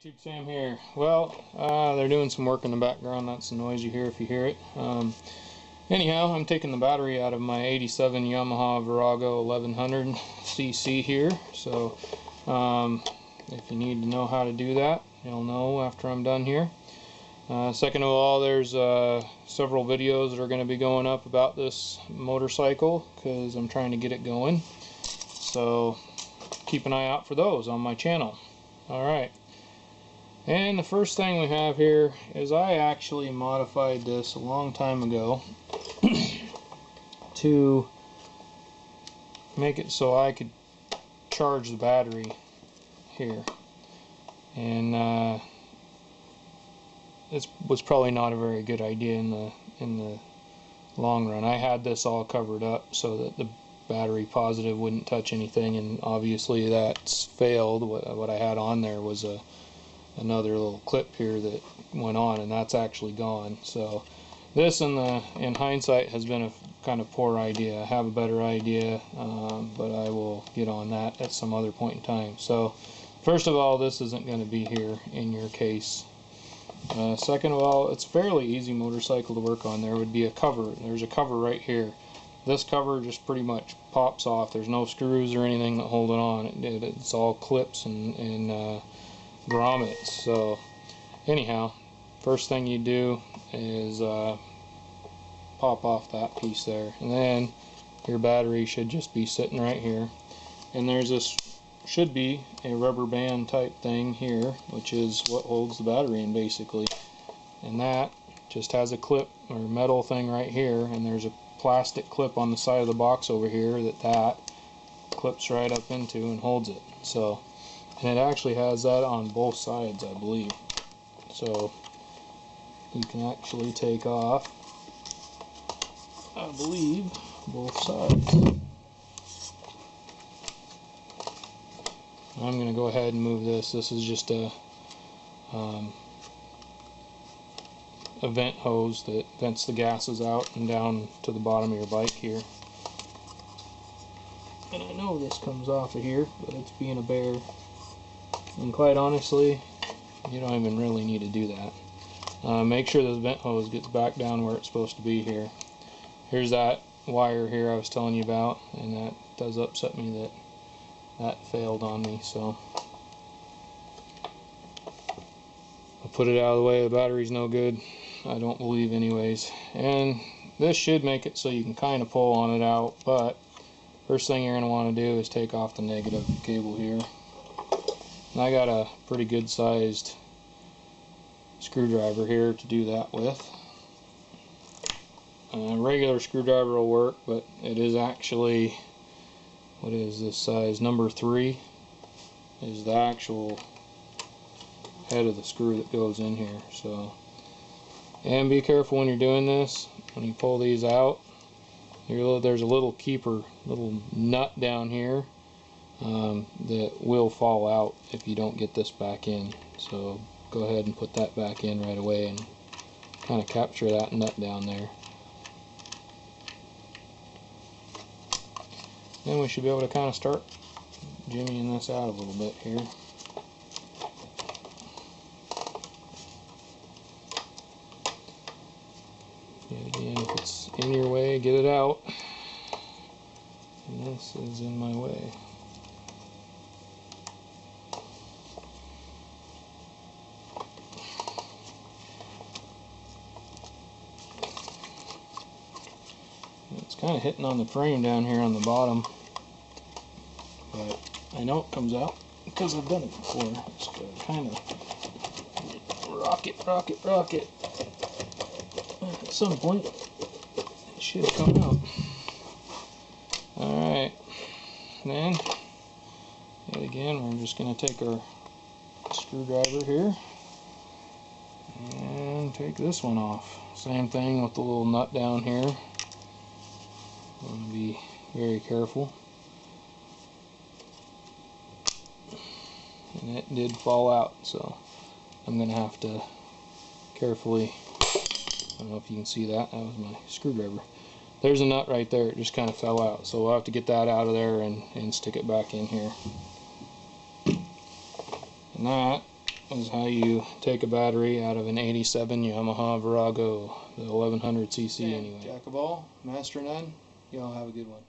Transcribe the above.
YouTube, Sam here. Well, they're doing some work in the background. That's the noise you hear if you hear it. Anyhow, I'm taking the battery out of my 87 Yamaha Virago 1100cc here. So if you need to know how to do that, you'll know after I'm done here. Second of all, there's several videos that are going to be going up about this motorcycle because I'm trying to get it going. So keep an eye out for those on my channel. Alright, and the first thing we have here is I actually modified this a long time ago to make it so I could charge the battery here, and it was probably not a very good idea in the long run. I had this all covered up so that the battery positive wouldn't touch anything, and obviously that's failed. What I had on there was another little clip here that went on, and that's actually gone. So this in hindsight has been a kind of poor idea. I have a better idea, but I will get on that at some other point in time. So first of all, this isn't going to be here in your case. Second of all, it's a fairly easy motorcycle to work on. There would be a cover. There's a cover right here. This cover just pretty much pops off. There's no screws or anything that hold it on. It's all clips and grommets. So anyhow, first thing you do is pop off that piece there, and then your battery should just be sitting right here. And there's this should be a rubber band type thing here, which is what holds the battery in basically. And that just has a clip or metal thing right here, and there's a plastic clip on the side of the box over here that clips right up into and holds it. So, and it actually has that on both sides, I believe. So you can actually take off, I believe, both sides. I'm going to go ahead and move this. This is just a vent hose that vents the gases out and down to the bottom of your bike here. And I know this comes off of here, but it's being a bear. And quite honestly, you don't even really need to do that. Make sure this vent hose gets back down where it's supposed to be here. Here's that wire here I was telling you about, and that does upset me that that failed on me. So I'll put it out of the way. The battery's no good, I don't believe anyways. And this should make it so you can kind of pull on it out, but first thing you're going to want to do is take off the negative cable here. And I got a pretty good sized screwdriver here to do that with. A regular screwdriver will work, but it is actually, what is this size? Number 3 is the actual head of the screw that goes in here. So, and be careful when you're doing this. When you pull these out, there's a little little nut down here that will fall out if you don't get this back in. So go ahead and put that back in right away and kind of capture that nut down there. Then we should be able to kind of start jimmying this out a little bit here. And again, if it's in your way, get it out. And this is in my way. It's kind of hitting on the frame down here on the bottom, but I know it comes out because I've done it before. Just gotta kind of rock it. At some point, it should come out. Alright, then, yet again, we're just going to take our screwdriver here and take this one off. Same thing with the little nut down here. Want to be very careful. And it did fall out, so I'm going to have to carefully, I don't know if you can see that, that was my screwdriver. There's a nut right there, it just kind of fell out, so we'll have to get that out of there and stick it back in here. And that is how you take a battery out of an 87 Yamaha Virago, the 1100cc anyway. Jack of all, master none, y'all have a good one.